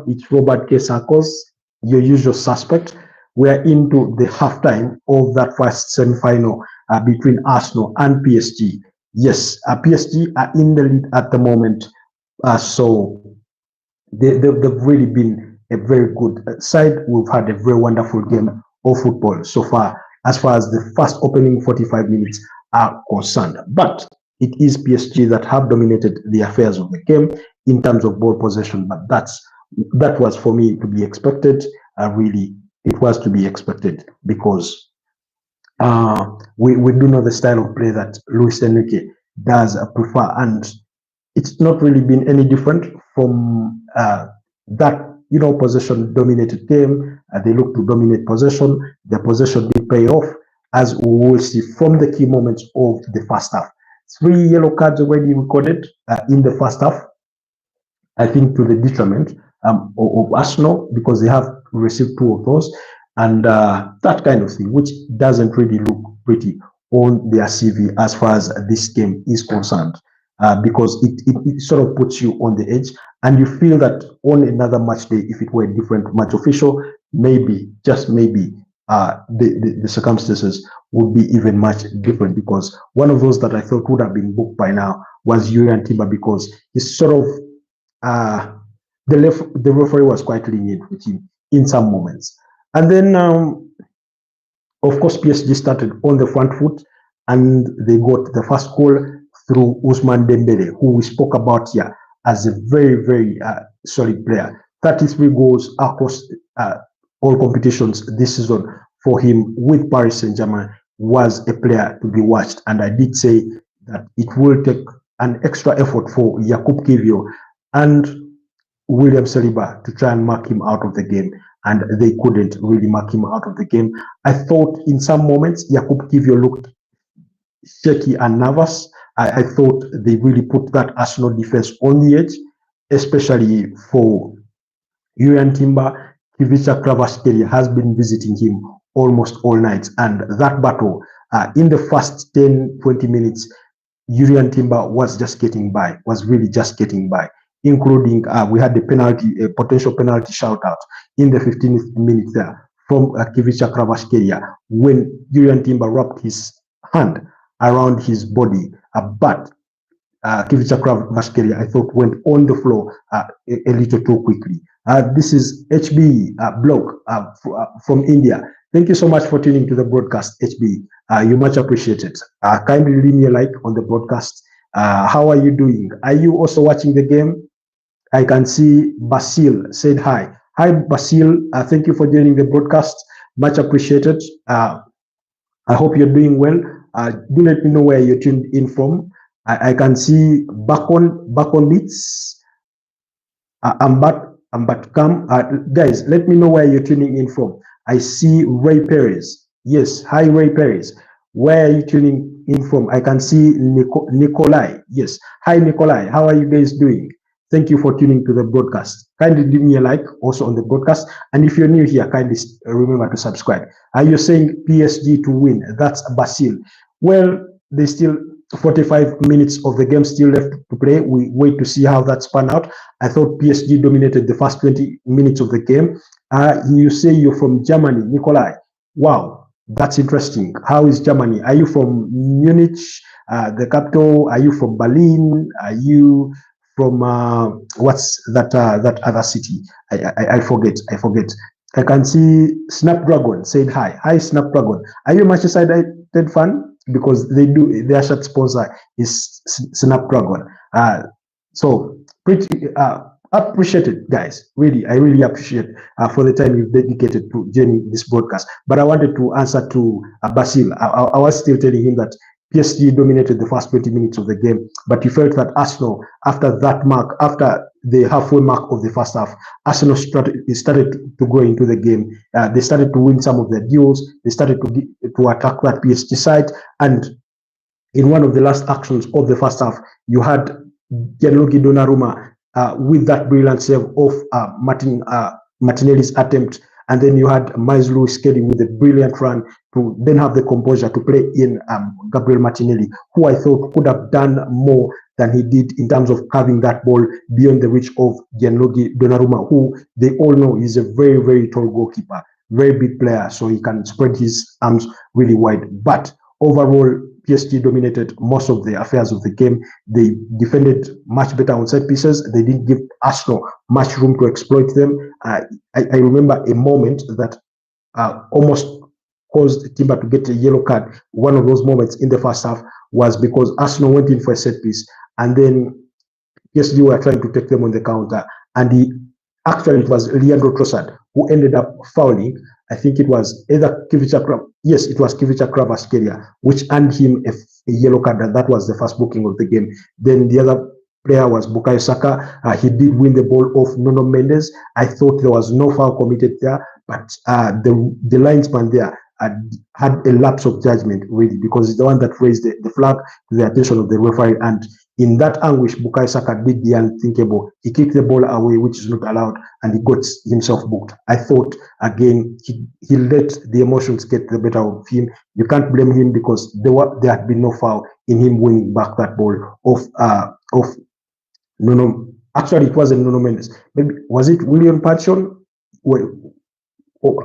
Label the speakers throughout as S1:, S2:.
S1: It's Robert K. Sarkos, your usual suspect. We are into the halftime of that first semi-final between Arsenal and PSG. Yes, PSG are in the lead at the moment. So they've really been a very good side. We've had a very wonderful game of football so far, as far as the first opening 45 minutes are concerned. But it is PSG that have dominated the affairs of the game in terms of ball possession. But that was for me to be expected. Really, it was to be expected because we do know the style of play that Luis Enrique does prefer, and it's not really been any different from that possession dominated game. They look to dominate possession. The possession did pay off, as we will see from the key moments of the first half. 3 yellow cards already recorded in the first half, I think to the detriment of Arsenal, because they have received 2 of those, and that kind of thing, which doesn't really look pretty on their CV as far as this game is concerned. Because it sort of puts you on the edge, and you feel that on another match day, if it were a different match official, maybe, just maybe, the circumstances would be even much different. Because one of those that I thought would have been booked by now was Julian Timber, because he's sort of the referee was quite lenient with him in some moments. And then, of course, PSG started on the front foot, and they got the first goal through Ousmane Dembele, who we spoke about here as a very, very solid player. 33 goals across all competitions this season for him with Paris Saint-Germain was a player to be watched. And I did say that it will take an extra effort for Jakub Kiwior and William Saliba to try and mark him out of the game. And they couldn't really mark him out of the game. I thought in some moments Jakub Kiwior looked shaky and nervous. I thought they really put that Arsenal defense on the edge, especially for Julian Timber. Ivica Kvaratskhelia has been visiting him almost all night, and that battle in the first 10-20 minutes, Julian Timber was just getting by, was really just getting by, including we had a potential penalty shout out in the 15th minute there from Ivica Kvaratskhelia when Julian Timber wrapped his hand around his body, but Ivica Kvaratskhelia, I thought, went on the floor a little too quickly. This is HB blog from India. Thank you so much for tuning to the broadcast, HB. You much appreciated. Kindly leave me a like on the broadcast. How are you doing? Are you also watching the game? I can see Basil said hi. Hi, Basil. Thank you for joining the broadcast. Much appreciated. I hope you're doing well. Do let me know where you're tuned in from. I can see Bakon Beats. I'm back. Come, guys. Let me know where you're tuning in from. I see Ray Perez. Yes, hi Ray Perez. Where are you tuning in from? I can see Nikolai. Yes, hi Nikolai. How are you guys doing? Thank you for tuning to the broadcast. Kindly give me a like also on the broadcast. And if you're new here, kindly remember to subscribe. Are you saying PSG to win? That's Basil. Well, there's still 45 minutes of the game still left to play. We wait to see how that spun out. I thought PSG dominated the first 20 minutes of the game. You say you're from Germany, Nikolai. Wow, that's interesting. How is Germany? Are you from Munich, the capital? Are you from Berlin? Are you from what's that other city? I forget. I can see Snapdragon said hi. Hi Snapdragon. Are you a Manchester United fan? Because their shirt sponsor is Snapdragon. So pretty appreciated, guys. I really appreciate for the time you've dedicated to joining this broadcast. But I wanted to answer to Basil. I was still telling him that PSG dominated the first 20 minutes of the game, but he felt that Arsenal, after the halfway mark of the first half, Arsenal started to go into the game. They started to win some of their duels. They started to attack that PSG side. And in one of the last actions of the first half, you had Gianluigi Donnarumma with that brilliant save of Martinelli's attempt. And then you had Miles Lewis Kelly with a brilliant run to then have the composure to play in Gabriel Martinelli, who I thought could have done more than he did in terms of carving that ball beyond the reach of Gianluigi Donnarumma, who they all know is a very, very tall goalkeeper, very big player, so he can spread his arms really wide. But overall, PSG dominated most of the affairs of the game. They defended much better on set pieces. They didn't give Arsenal much room to exploit them. I remember a moment that almost caused Timber to get a yellow card. One of those moments in the first half was because Arsenal went in for a set piece, and then PSG were trying to take them on the counter, and it was Leandro Trossard who ended up fouling. I think it was either Kivica Kvaratskhelia, which earned him a yellow card, and that was the first booking of the game. Then the other player was Bukayo Saka. He did win the ball off Nuno Mendes. I thought there was no foul committed there, but the linesman there had a lapse of judgment, really, because it's the one that raised the flag to the attention of the referee. And in that anguish, Bukayo Saka did the unthinkable. He kicked the ball away, which is not allowed, and he got himself booked. I thought, again, he let the emotions get the better of him. You can't blame him because there had been no foul in him winning back that ball of Nuno. Actually, it wasn't Nuno Mendes. Maybe was it William Patson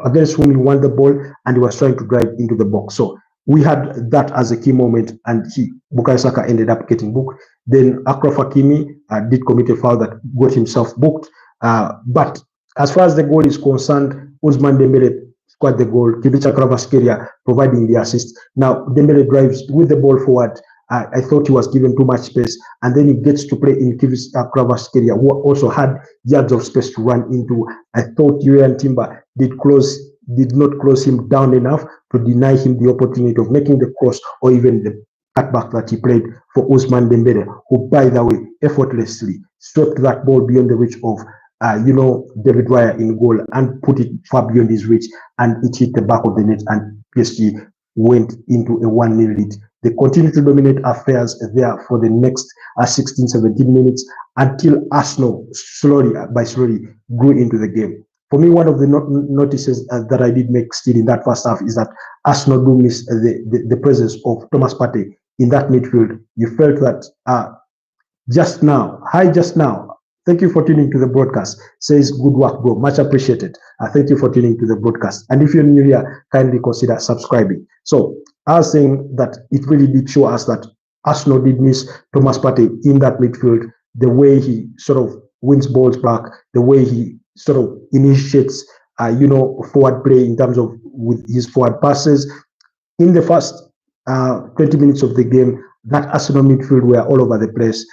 S1: against whom he won the ball, and he was trying to drive into the box. So we had that as a key moment, and Bukayo Saka ended up getting booked. Then Achraf Hakimi did commit a foul that got himself booked. But as far as the goal is concerned, Ousmane Dembele scored the goal. Kivica Kvaratskhelia providing the assist. Now Dembele drives with the ball forward. I thought he was given too much space, and then he gets to play in Kivica Kvaratskhelia, who also had yards of space to run into. I thought Julian Timber did not close him down enough to deny him the opportunity of making the cross or even the cutback that he played for Ousmane Dembele, who, by the way, effortlessly swept that ball beyond the reach of David Raya in goal and put it far beyond his reach, and it hit the back of the net, and PSG went into a 1-0 lead. They continued to dominate affairs there for the next 16, 17 minutes until Arsenal slowly grew into the game. For me, one of the notices that I did make still in that first half is that Arsenal do miss the presence of Thomas Partey in that midfield. You felt that just now. Thank you for tuning to the broadcast. Says good work, bro. Much appreciated. Thank you for tuning to the broadcast. And if you're new here, kindly consider subscribing. So I was saying that it really did show us that Arsenal did miss Thomas Partey in that midfield. The way he sort of wins balls back, the way he sort of initiates, forward play in terms of with his forward passes. In the first 20 minutes of the game, that Arsenal midfield were all over the place.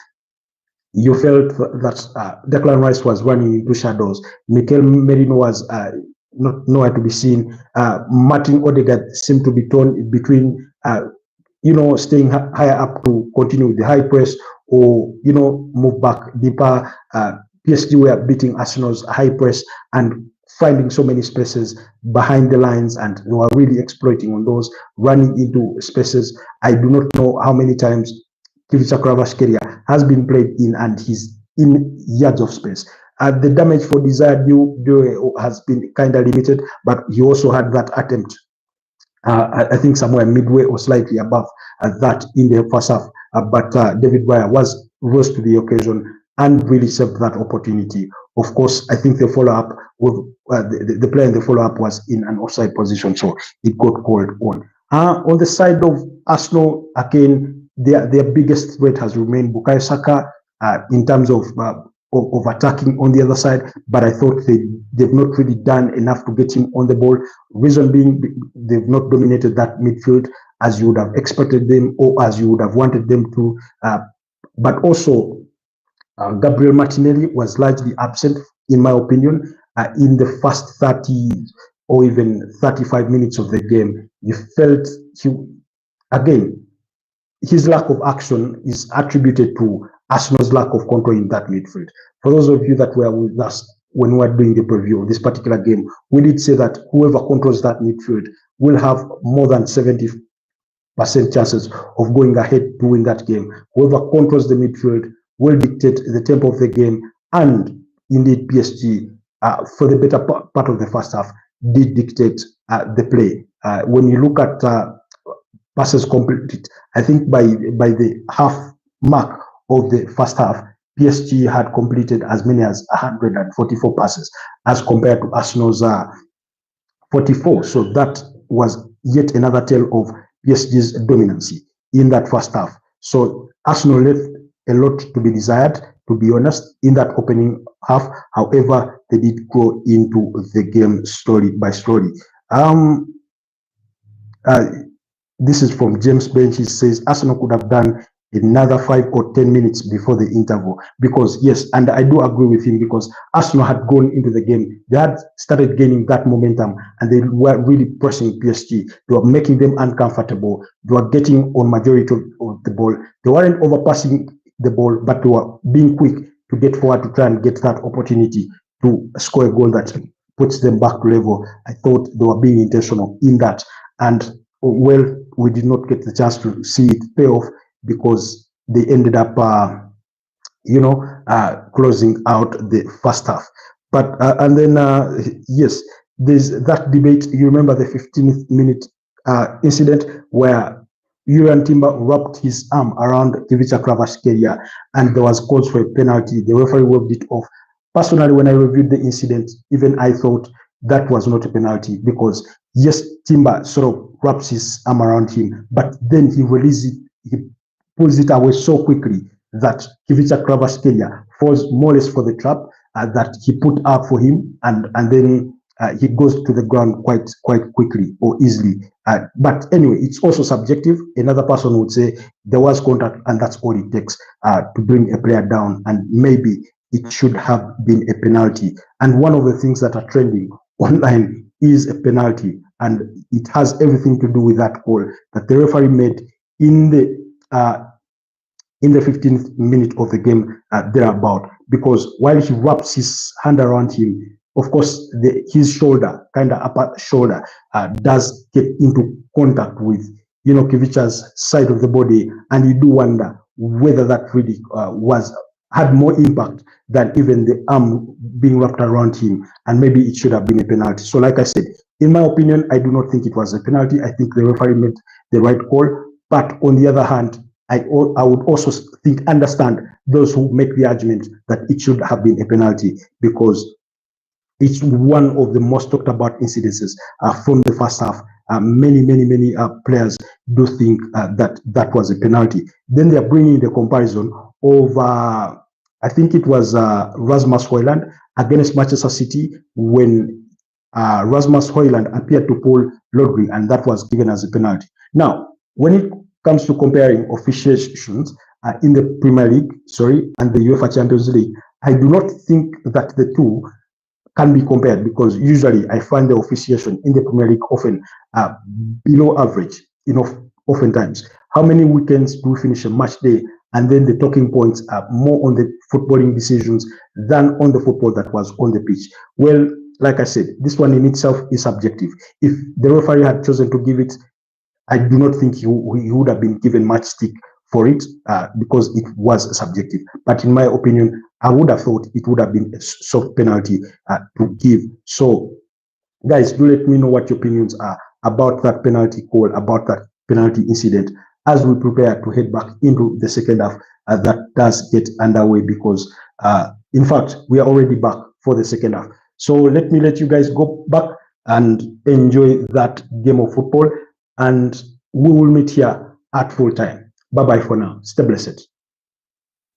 S1: You felt that Declan Rice was running into shadows. Mikel Merino was not nowhere to be seen. Martin Odegaard seemed to be torn between, staying higher up to continue with the high press or, move back deeper. PSG were beating Arsenal's high press and finding so many spaces behind the lines, and they were really exploiting on those, running into spaces. I do not know how many times Kivica Kvaratskhelia has been played in, and he's in yards of space. The damage for Desire Due has been kind of limited, but he also had that attempt, I think somewhere midway or slightly above that in the first half. But David Raya rose to the occasion and really saved that opportunity. Of course, I think the follow-up with the player in the follow-up was in an offside position, so it got called on. On the side of Arsenal, again, their biggest threat has remained Bukayo Saka in terms of attacking on the other side, but I thought they've not really done enough to get him on the ball. Reason being, they've not dominated that midfield as you would have expected them or as you would have wanted them to. But also, Gabriel Martinelli was largely absent, in my opinion, in the first 30 or even 35 minutes of the game. You felt his lack of action is attributed to Arsenal's lack of control in that midfield. For those of you that were with us when we were doing the preview of this particular game, we did say that whoever controls that midfield will have more than 70% chances of going ahead to win that game. Whoever controls the midfield will dictate the tempo of the game, and indeed PSG, for the better part of the first half, did dictate the play. When you look at passes completed, I think by the half mark of the first half, PSG had completed as many as 144 passes as compared to Arsenal's 44. So that was yet another tale of PSG's dominancy in that first half. So Arsenal left a lot to be desired, to be honest, in that opening half. However, they did grow into the game story by story. This is from James Bench. He says Arsenal could have done another 5 or 10 minutes before the interval, because yes, and I do agree with him, because Arsenal had gone into the game, they had started gaining that momentum, and they were really pressing PSG. They were making them uncomfortable. They were getting on majority of the ball. They weren't overpassing the ball, but they were being quick to get forward to try and get that opportunity to score a goal that puts them back to level. I thought they were being intentional in that, and well, we did not get the chance to see it pay off, because they ended up, closing out the first half. But and then yes, there's that debate. You remember the 15th minute incident where Urian Timber wrapped his arm around Kivicha Kvaratskhelia, and there was calls for a penalty. The referee waved it off. Personally, when I reviewed the incident, even I thought that was not a penalty, because yes, Timber sort of wraps his arm around him, but then he releases it, he pulls it away so quickly that Kivicha Kvaratskhelia falls more or less for the trap that he put up for him, and then he goes to the ground quite quickly or easily. But anyway, it's also subjective. Another person would say there was contact, and that's all it takes to bring a player down, and maybe it should have been a penalty. And one of the things that are trending online is a penalty, and it has everything to do with that call that the referee made in the 15th minute of the game thereabout, because while he wraps his hand around him, of course, his shoulder, kind of upper shoulder, does get into contact with, Kivicha's side of the body, and you do wonder whether that really had more impact than even the arm being wrapped around him, and maybe it should have been a penalty. So like I said, in my opinion, I do not think it was a penalty. I think the referee made the right call. But on the other hand, I would also understand those who make the argument that it should have been a penalty, because it's one of the most talked about incidences from the first half. Many players do think that was a penalty. Then they're bringing the comparison of, I think it was Rasmus Højlund against Manchester City, when Rasmus Højlund appeared to pull Rodri, and that was given as a penalty. Now, when it comes to comparing officiations in the Premier League, and the UEFA Champions League, I do not think that the two can be compared, because usually I find the officiation in the Premier League often below average, oftentimes. How many weekends do we finish a match day, and then the talking points are more on the footballing decisions than on the football that was on the pitch? Well, like I said, this one in itself is subjective. If the referee had chosen to give it, I do not think he would have been given much stick for it, because it was subjective. But in my opinion, I would have thought it would have been a soft penalty to give. So, guys, do let me know what your opinions are about that penalty call, about that penalty incident, as we prepare to head back into the second half that does get underway, because, in fact, we are already back for the second half. So let me let you guys go back and enjoy that game of football, and we will meet here at full time. Bye-bye for now. Stay blessed.